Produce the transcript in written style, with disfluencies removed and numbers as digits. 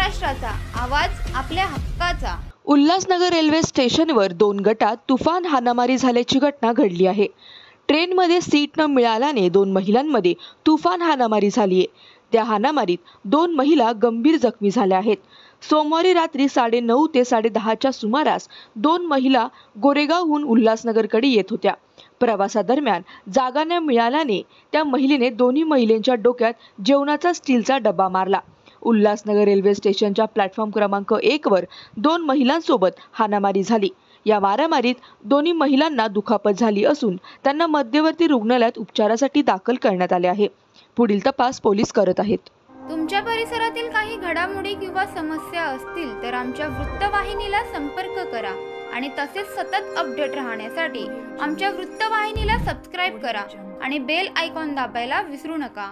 महाराष्ट्राचा आवाज आपल्या हक्काचा। उल्हासनगर रेल्वे स्टेशनवर 2 गटात तुफान हाणामारी झाल्याची घटना घडली आहे। ट्रेनमध्ये सीट न मिळाल्याने 2 महिलांमध्ये तुफान हाणामारी झाली आहे। त्या हाणामारीत 2 महिला गंभीर जखमी झाल्या आहेत। सोमवारी रात्री 9:30 ते 10:30च्या सुमारास 2 महिला गोरेगावहून उल्हासनगरकडे येत होत्या। प्रवासादरम्यान जागा न मिळाल्याने त्या महिलेने दोन्ही महिलांच्या डोक्यात जेवणाचा स्टीलचा डबा मारला। उल्हासनगर रेल्वे स्टेशनच्या प्लॅटफॉर्म क्रमांक 1 वर 2 महिलांसोबत हाणामारी झाली। या मारामारीत दोन्ही महिलांना दुखापत झाली असून त्यांना मध्यवर्ती रुग्णालयात उपचारासाठी दाखल करण्यात आले आहे। पुढील तपास पोलीस करत आहेत। तुमच्या परिसरातील काही घडामोडी किंवा समस्या असतील तर आमच्या वृत्तवाहिनीला संपर्क करा आणि तसेच सतत अपडेट राहण्यासाठी आमच्या वृत्तवाहिनीला सबस्क्राइब करा आणि बेल आयकॉन दाबायला विसरू नका।